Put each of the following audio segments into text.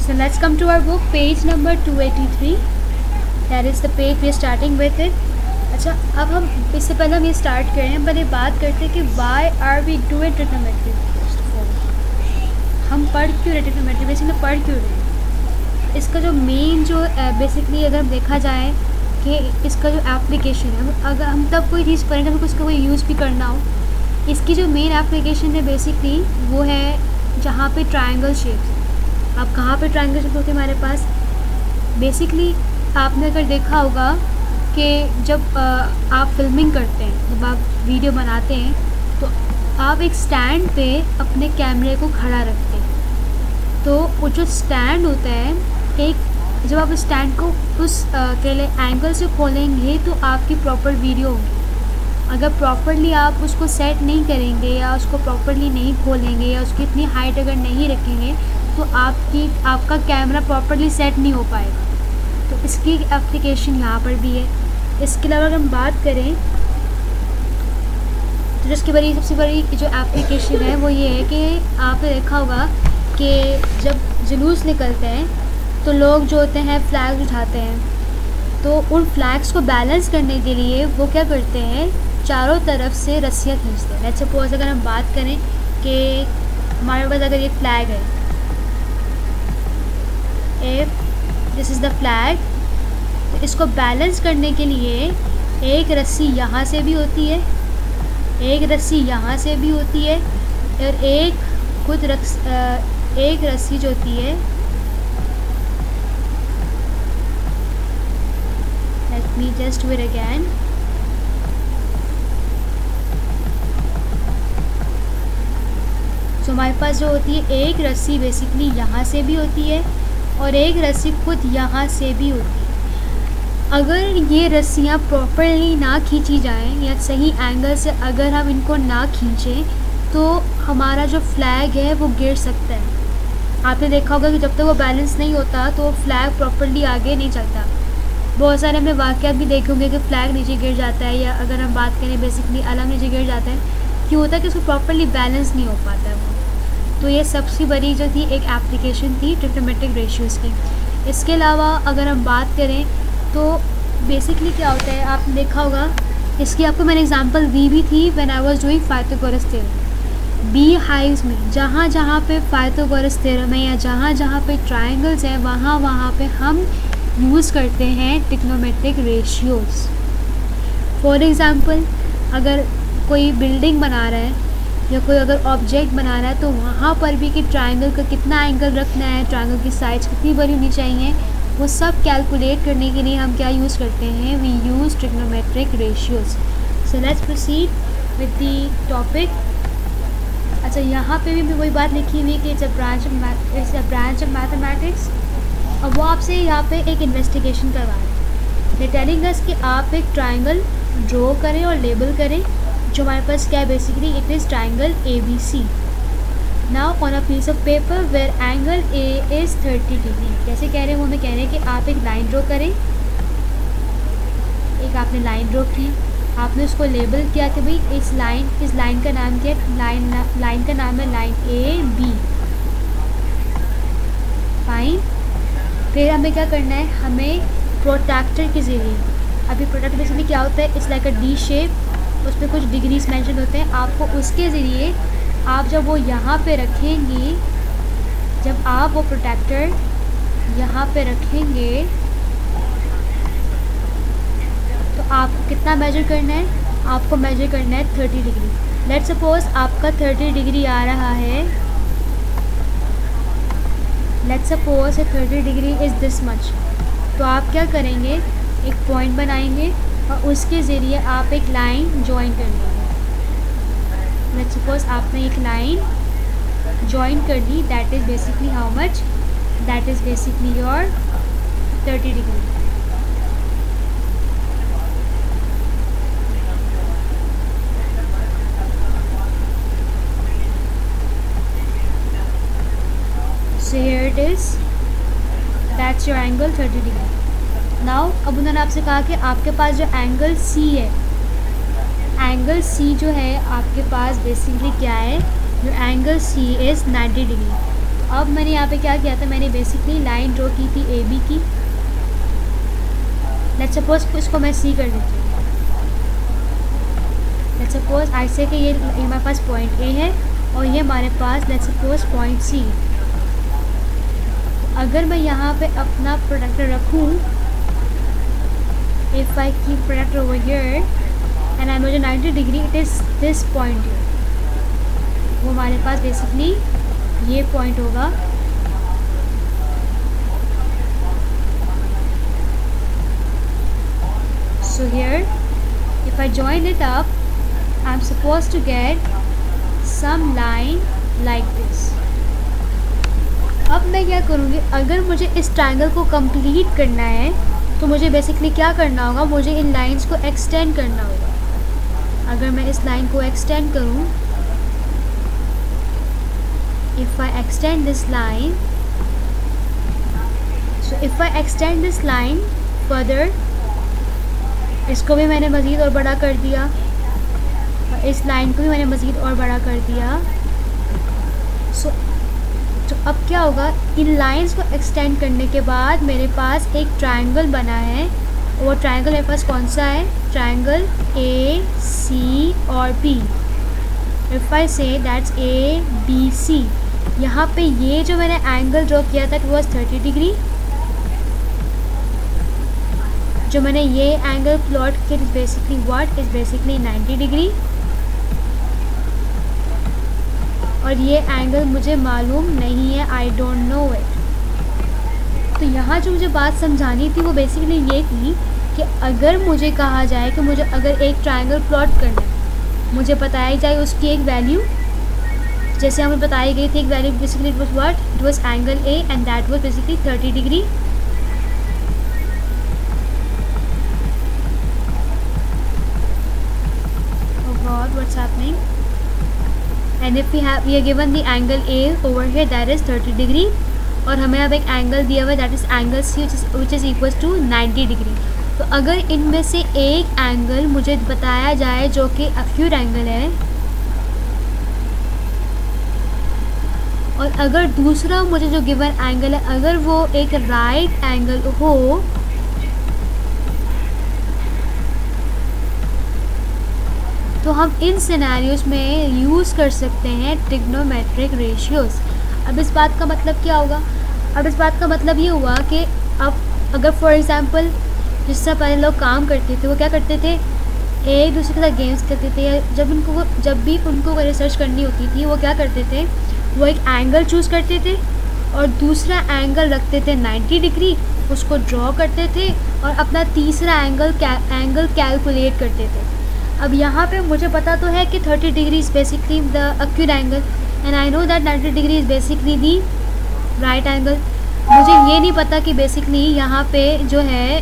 So let's come to our book, page number 283. That is the page we are starting with it. अच्छा, अब हम इससे पहले हम ये स्टार्ट करें, पहले बात करते हैं कि why are we doing trigonometry. हम पढ़ क्यों रहे ट्रिग्नोमेट्री, बेसिकली पढ़ क्यों रहे। इसका जो मेन जो बेसिकली अगर देखा जाए कि इसका जो एप्लीकेशन है, अगर हम तब कोई चीज़ पढ़ें तो उसका कोई यूज़ भी करना हो, इसकी जो मेन एप्लीकेशन है बेसिकली वो है जहाँ पे ट्रायंगल शेप्स। अब कहाँ पे ट्रायंगल शेप होते हैं हमारे पास, बेसिकली आपने अगर देखा होगा कि जब आप फिल्मिंग करते हैं, जब आप वीडियो बनाते हैं तो आप एक स्टैंड पे अपने कैमरे को खड़ा रखते हैं। तो वो जो स्टैंड होता है, एक जब आप स्टैंड को उस के लिए एंगल से खोलेंगे तो आपकी प्रॉपर वीडियो होगी। अगर प्रॉपरली आप उसको सेट नहीं करेंगे या उसको प्रॉपरली नहीं खोलेंगे या उसकी इतनी हाइट अगर नहीं रखेंगे तो आपका कैमरा प्रॉपरली सेट नहीं हो पाएगा। तो इसकी एप्लीकेशन यहाँ पर भी है। इसके अलावा अगर हम बात करें तो जिसकी सबसे बड़ी जो एप्लीकेशन है वो ये है कि आपने देखा होगा कि जब जुलूस निकलते हैं तो लोग जो होते हैं फ्लैग्स उठाते हैं, तो उन फ्लैग्स को बैलेंस करने के लिए वो क्या करते हैं, चारों तरफ से रस्सियाँ खींचते हैं। लेट्स सपोज अगर हम बात करें कि हमारे पास अगर ये फ्लैग है, if this is the flag, तो इसको बैलेंस करने के लिए एक रस्सी यहाँ से भी होती है, एक रस्सी यहाँ से भी होती है, और एक रस्सी जो होती है, let me just do it again. So हमारे पास जो होती है एक रस्सी बेसिकली यहाँ से भी होती है और एक रस्सी खुद यहाँ से भी होती है। अगर ये रस्सियाँ प्रॉपरली ना खींची जाएं या सही एंगल से अगर हम इनको ना खींचें तो हमारा जो फ्लैग है वो गिर सकता है। आपने देखा होगा कि जब तक वो बैलेंस नहीं होता तो वो फ्लैग प्रॉपरली आगे नहीं चलता। बहुत सारे हमने वाक़यात भी देखे होंगे कि फ़्लैग नीचे गिर जाता है, या अगर हम बात करें बेसिकली अलम नीचे गिर जाता है। क्यों होता है कि उसको प्रॉपरली बैलेंस नहीं हो पाता है वो। तो ये सबसे बड़ी जो थी एक एप्लीकेशन थी ट्रिग्नोमेट्रिक रेशियोज़ की। इसके अलावा अगर हम बात करें तो बेसिकली क्या होता है, आपने देखा होगा, इसकी आपको मैंने एग्जांपल दी भी थी when I was doing Pythagoras theorem. Bee hives में जहाँ जहाँ पे पाइथागोरस थ्योरम है या जहाँ जहाँ पे ट्रायंगल्स हैं वहाँ पे हम यूज़ करते हैं ट्रिग्नोमेट्रिक रेशियोज़। फॉर एग्ज़ाम्पल अगर कोई बिल्डिंग बना रहा है या कोई अगर ऑब्जेक्ट बना रहा है तो वहाँ पर भी कि ट्रायंगल का कितना एंगल रखना है, ट्रायंगल की साइड्स कितनी बड़ी होनी चाहिए, वो सब कैलकुलेट करने के लिए हम क्या यूज़ करते हैं, we use trigonometric ratios. So let's proceed with the topic. अच्छा, यहाँ पे भी वही बात लिखी हुई कि it's a branch of mathematics. अब वो आपसे यहाँ पे एक इन्वेस्टिगेशन करवा रहे हैं। दे टेलिंग अस कि आप एक ट्रायंगल ड्रॉ करें और लेबल करें, जो हमारे पास क्या है, basically it is triangle ABC। Now on a piece of paper where angle A is 30 degree. कैसे कह रहे हैं वो हमें कह रहे हैं कि आप एक लाइन ड्रॉ करें। एक आपने लाइन ड्रॉ की, आपने उसको लेबल किया कि भाई इस लाइन का नाम क्या है, लाइन का नाम है लाइन AB। फाइन। फिर हमें क्या करना है, हमें प्रोट्रैक्टर के ज़रिए, अभी प्रोट्रैक्टर बेसिकली क्या होता है, it's like a D shape, उस पर कुछ डिग्रीज मेंशन होते हैं। आपको उसके ज़रिए आप जब वो यहाँ पे रखेंगे, जब आप वो प्रोट्रैक्टर यहाँ पे रखेंगे तो आपको कितना मेजर करना है, आपको मेजर करना है 30 डिग्री। लेट्स सपोज आपका 30 डिग्री आ रहा है, let's suppose 30 degree is this much. तो आप क्या करेंगे, एक पॉइंट बनाएंगे और उसके ज़रिए आप एक लाइन ज्वाइन कर लेंगे। लेट्स सपोज आपने एक लाइन ज्वाइन कर दी, that is basically how much, that is basically your 30 degree. So here it is, that's your angle 30 degree. Now अब उन्होंने आपसे कहा कि आपके पास जो एंगल C है, एंगल C जो है आपके पास बेसिकली क्या है, जो एंगल C इज़ 90 डिग्री। अब मैंने यहाँ पे क्या किया था, मैंने बेसिकली लाइन ड्रॉ की थी ए बी की। लेट्स सपोज इसको मैं सी कर देती हूँ। लेट्स सपोज आई से कि ये हमारे पास पॉइंट ए है और ये हमारे पास लेट्स सपोज पॉइंट सी है। अगर मैं यहाँ पे अपना प्रोडक्टर रखूँ, if I keep protractor over here and I measure 90 degree, it is this point here. वो हमारे पास बेसिकली ये पॉइंट होगा। So here if I join it up, I'm supposed to get some line like this. अब मैं क्या करूँगी, अगर मुझे इस ट्रायंगल को कंप्लीट करना है तो मुझे बेसिकली क्या करना होगा, मुझे इन लाइंस को एक्सटेंड करना होगा। अगर मैं इस लाइन को एक्सटेंड करूँ, if I extend this line, so if I extend this line further, इसको भी मैंने मज़ीद और बड़ा कर दिया और इस लाइन को भी मैंने मज़ीद और बड़ा कर दिया। तो अब क्या होगा, इन लाइंस को एक्सटेंड करने के बाद मेरे पास एक ट्रायंगल बना है। वो ट्रायंगल मेरे पास कौन सा है, ट्रायंगल ए सी और बी। इफ़ आई से दैट्स ए बी सी, यहाँ पे ये जो मैंने एंगल ड्रॉ किया था इट वाज 30 डिग्री। जो मैंने ये एंगल प्लॉट किया is basically what, is basically 90 degree. और ये एंगल मुझे मालूम नहीं है, आई डोंट नो इट। तो यहाँ जो मुझे बात समझानी थी वो बेसिकली ये थी कि अगर मुझे कहा जाए कि मुझे अगर एक ट्रायंगल प्लॉट करना है, मुझे बताई जाए उसकी एक वैल्यू, जैसे हमें बताई गई थी एक value, basically it was what, it was angle A and that was basically 30 degree. What's happening? And if we are given the angle A over here, that is 30 degree, और हमें अब एक एंगल दिया हुआ है that is angle C which is equals to 90 degree। तो अगर इनमें से एक एंगल मुझे बताया जाए जो कि एक्यूट एंगल है, और अगर दूसरा मुझे जो गिवन एंगल है अगर वो एक राइट एंगल हो, तो हम इन सिनेरियोज में यूज़ कर सकते हैं ट्रिग्नोमेट्रिक रेशियोज़। अब इस बात का मतलब क्या होगा, अब इस बात का मतलब ये हुआ कि अब अगर फॉर एग्ज़ाम्पल जिससे पहले लोग काम करते थे वो क्या करते थे, एक दूसरे के साथ गेम्स खेलते थे, या जब भी उनको रिसर्च करनी होती थी वो क्या करते थे, वो एक एंगल चूज़ करते थे और दूसरा एंगल रखते थे 90 डिग्री, उसको ड्रॉ करते थे और अपना तीसरा एंगल कैलकुलेट करते थे। अब यहाँ पे मुझे पता तो है कि 30 degree is basically the acute angle and I know that 90 degree is basically the right angle. मुझे ये नहीं पता कि बेसिकली यहाँ पे जो है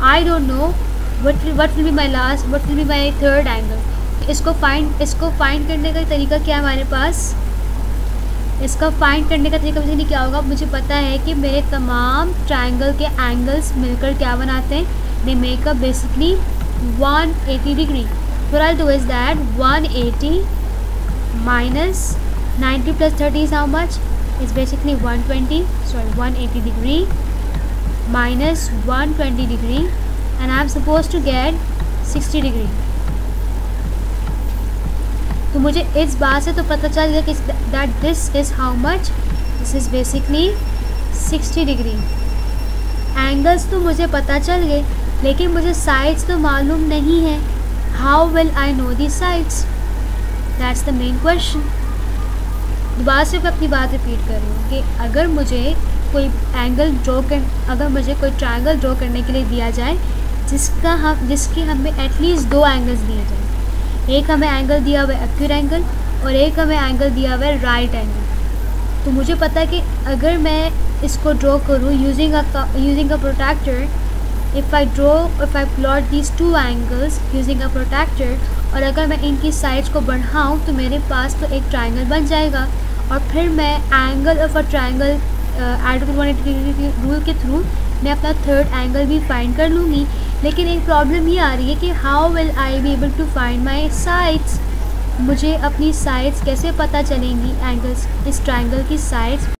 I don't know what will be my last, what will be my third angle. इसको फाइंड करने का तरीका क्या है हमारे पास, इसका फाइंड करने का तरीका बेसिकली क्या होगा, मुझे पता है कि मेरे तमाम ट्रायंगल के एंगल्स मिलकर क्या बनाते हैं, they make up basically 180 degree. What I'll do is that 180 minus 90 plus 30 is how much? It's basically 120. Sorry, 180 degree minus 120 degree, and I'm supposed to get 60 degree. तो मुझे इस बात से तो पता चल गया कि that this is how much? This is basically 60 degree. Angles तो मुझे पता चल गए, लेकिन मुझे साइड्स तो मालूम नहीं है। How will I know the sides, that's the main question. दोबारा से मैं अपनी बात रिपीट कर रही हूँ कि अगर मुझे कोई अगर मुझे कोई ट्रायंगल ड्रॉ करने के लिए दिया जाए जिसके हमें एटलीस्ट दो एंगल्स दिए जाए, एक हमें एंगल दिया हुआ है एक्यूट एंगल और एक हमें एंगल दिया हुआ है राइट एंगल, तो मुझे पता है कि अगर मैं इसको ड्रॉ करूँ using a protractor, if I plot these two angles using a protractor, और अगर मैं इनकी साइड्स को बढ़ाऊँ तो मेरे पास तो एक ट्रायंगल बन जाएगा, और फिर मैं angle of a triangle add 180 rule के थ्रू मैं अपना थर्ड एंगल भी फाइंड कर लूँगी। लेकिन एक प्रॉब्लम ये आ रही है कि how will I be able to find my sides, मुझे अपनी साइड्स कैसे पता चलेंगी, एंगल्स, इस ट्रायंगल की साइड्स